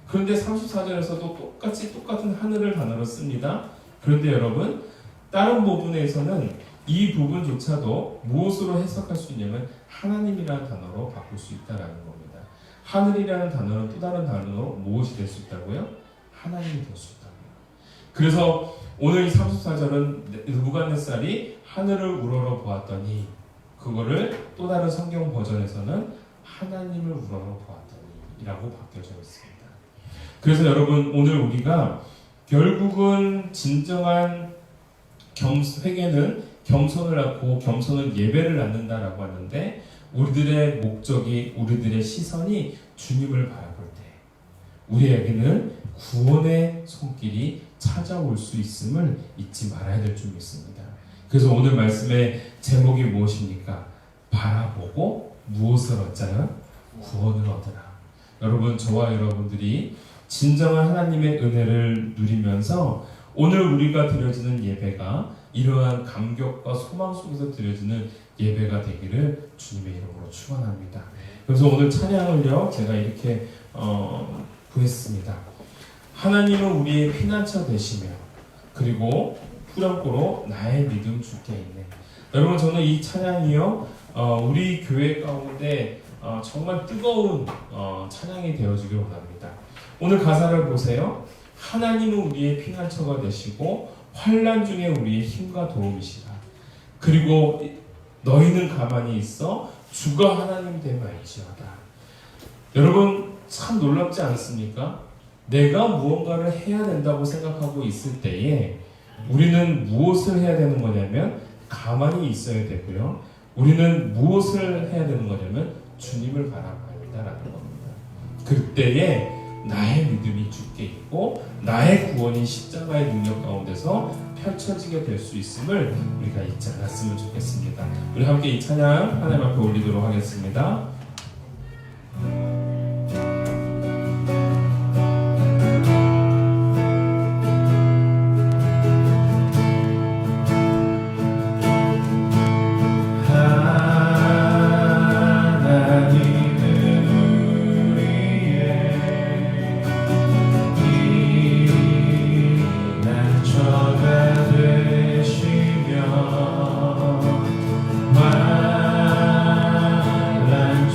그런데 34절에서도 똑같은 하늘을 단어로 씁니다. 그런데 여러분, 다른 부분에서는 이 부분조차도 무엇으로 해석할 수 있냐면 하나님이라는 단어로 바꿀 수 있다라는 겁니다. 하늘이라는 단어는 또 다른 단어로 무엇이 될 수 있다고요? 하나님이 될 수 있다고요. 그래서 오늘 이 34절은 느부갓네살이 하늘을 우러러 보았더니, 그거를 또 다른 성경 버전에서는 하나님을 우러러 보았더니 라고 바뀌어져 있습니다. 그래서 여러분 오늘 우리가 결국은 진정한 회개는 겸손을 낳고 겸손은 예배를 낳는다라고 하는데 우리들의 목적이 우리들의 시선이 주님을 바라볼 때 우리에게는 구원의 손길이 찾아올 수 있음을 잊지 말아야 될 줄 믿습니다. 그래서 오늘 말씀의 제목이 무엇입니까? 바라보고 무엇을 얻자요? 구원을 얻으라. 여러분 저와 여러분들이 진정한 하나님의 은혜를 누리면서 오늘 우리가 드려지는 예배가 이러한 감격과 소망 속에서 드려지는 예배가 되기를 주님의 이름으로 축원합니다. 그래서 오늘 찬양을요 제가 이렇게 구했습니다. 하나님은 우리의 피난처 되시며 그리고 후렴구로 나의 믿음 주께 있네. 여러분 저는 이 찬양이요 우리 교회 가운데 정말 뜨거운 찬양이 되어지길 원합니다. 오늘 가사를 보세요. 하나님은 우리의 피난처가 되시고 환난 중에 우리의 힘과 도움이시라. 그리고 너희는 가만히 있어 주가 하나님 됨을 알지어다. 여러분 참 놀랍지 않습니까? 내가 무언가를 해야 된다고 생각하고 있을 때에 우리는 무엇을 해야 되는 거냐면 가만히 있어야 되고요. 우리는 무엇을 해야 되는 거냐면 주님을 바라봐야 된다라는 겁니다. 그때에 나의 믿음이 주께 있고 나의 구원이 십자가의 능력 가운데서 펼쳐지게 될 수 있음을 우리가 잊지 않았으면 좋겠습니다. 우리 함께 이 찬양 하나님 앞에 올리도록 하겠습니다. 되시며 환난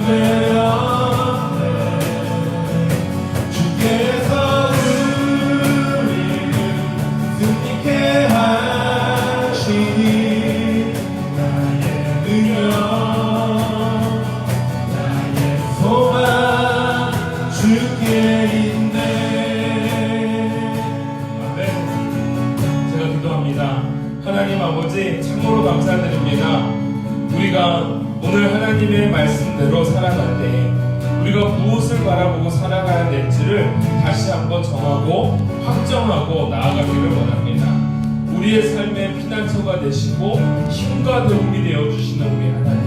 되었네. 주께서 우리를 승리케 하시니 나의 능력 나의 소망 주께 있네. 아멘. 제가 기도합니다. 하나님 아버지 참으로 감사드립니다. 우리가 오늘 하나님의 말씀대로 살아갈 때 우리가 무엇을 바라보고 살아가야 될지를 다시 한번 정하고 확정하고 나아가기를 원합니다. 우리의 삶의 피난처가 되시고 힘과 도움이 되어주시는 우리 하나님,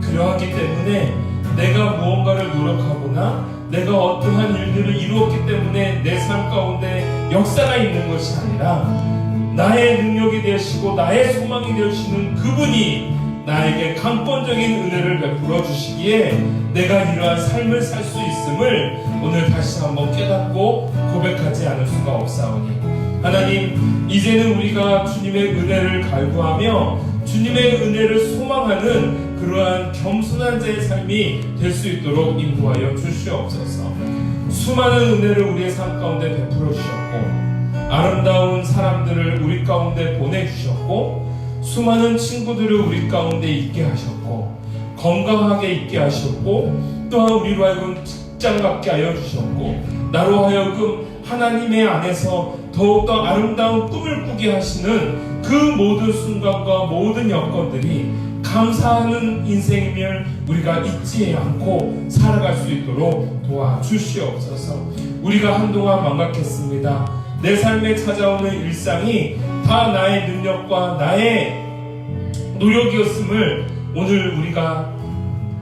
그러하기 때문에 내가 무언가를 노력하거나 내가 어떠한 일들을 이루었기 때문에 내 삶 가운데 역사가 있는 것이 아니라 나의 능력이 되시고 나의 소망이 되시는 그분이 나에게 강권적인 은혜를 베풀어 주시기에 내가 이러한 삶을 살 수 있음을 오늘 다시 한번 깨닫고 고백하지 않을 수가 없사오니 하나님, 이제는 우리가 주님의 은혜를 갈구하며 주님의 은혜를 소망하는 그러한 겸손한 자의 삶이 될 수 있도록 인도하여 주시옵소서. 수많은 은혜를 우리의 삶 가운데 베풀어 주셨고 아름다운 사람들을 우리 가운데 보내주셨고 수많은 친구들을 우리 가운데 있게 하셨고 건강하게 있게 하셨고 또한 우리로 하여금 직장 갖게 하여 주셨고 나로 하여금 하나님의 안에서 더욱더 아름다운 꿈을 꾸게 하시는 그 모든 순간과 모든 여건들이 감사하는 인생임을 우리가 잊지 않고 살아갈 수 있도록 도와주시옵소서. 우리가 한동안 망각했습니다. 내 삶에 찾아오는 일상이 다 나의 능력과 나의 노력이었음을 오늘 우리가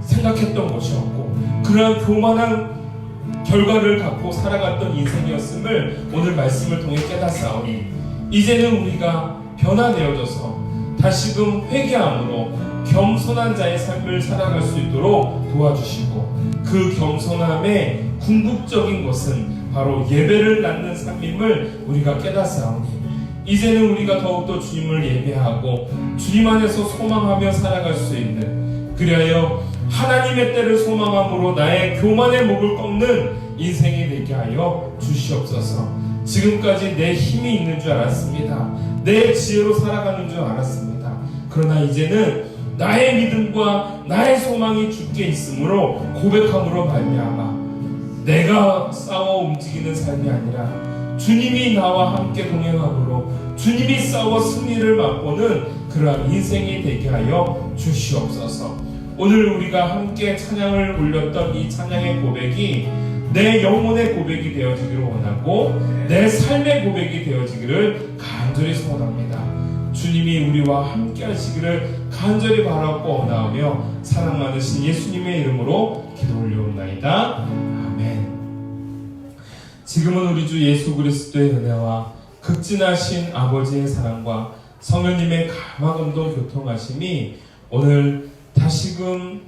생각했던 것이었고 그러한 교만한 결과를 갖고 살아갔던 인생이었음을 오늘 말씀을 통해 깨닫사오니 이제는 우리가 변화되어져서 다시금 회개함으로 겸손한 자의 삶을 살아갈 수 있도록 도와주시고 그 겸손함의 궁극적인 것은 바로 예배를 낳는 삶임을 우리가 깨닫사오니 이제는 우리가 더욱더 주님을 예배하고 주님 안에서 소망하며 살아갈 수 있는 그리하여 하나님의 때를 소망함으로 나의 교만의 목을 꺾는 인생이 되게 하여 주시옵소서. 지금까지 내 힘이 있는 줄 알았습니다. 내 지혜로 살아가는 줄 알았습니다. 그러나 이제는 나의 믿음과 나의 소망이 주께 있으므로 고백함으로 말미암아 내가 싸워 움직이는 삶이 아니라 주님이 나와 함께 동행함으로 주님이 싸워 승리를 맛보는 그러한 인생이 되게 하여 주시옵소서. 오늘 우리가 함께 찬양을 올렸던 이 찬양의 고백이 내 영혼의 고백이 되어지기를 원하고 내 삶의 고백이 되어지기를 간절히 소원합니다. 주님이 우리와 함께 하시기를 간절히 바라고 원하며 사랑 많으신 예수님의 이름으로 기도 올려옵나이다. 아멘. 지금은 우리 주 예수 그리스도의 은혜와 극진하신 아버지의 사랑과 성령님의 감화감동 교통하심이 오늘 다시금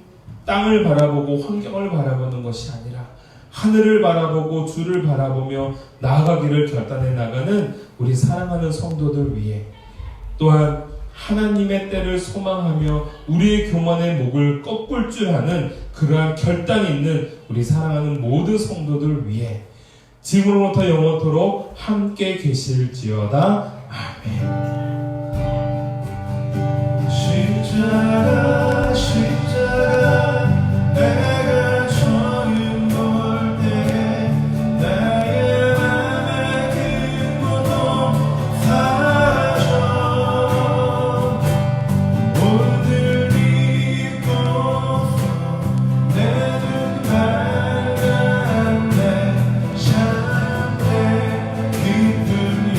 땅을 바라보고 환경을 바라보는 것이 아니라 하늘을 바라보고 주를 바라보며 나아가기를 결단해 나가는 우리 사랑하는 성도들 위해 또한 하나님의 때를 소망하며 우리의 교만의 목을 꺾을 줄 아는 그러한 결단 있는 우리 사랑하는 모든 성도들 위해 지금으로부터 영원토록 함께 계실지어다. 아멘. 십자가 내가 처음 볼 때 나의 맘의 그 고통 사라져 오늘 잊고서 내 눈 밝았네 샴페 기쁜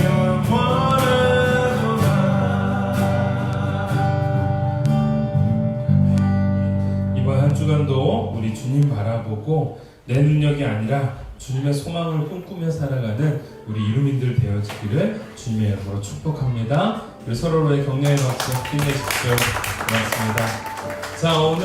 영원하구나. 이번 한 주간도 우리 주님 바라보고 내 능력이 아니라 주님의 소망을 꿈꾸며 살아가는 우리 이루민들 되어지기를 주님의 이름으로 축복합니다. 우리 서로의 격려의 박수 힘내십시오. 고맙습니다. 자, 오늘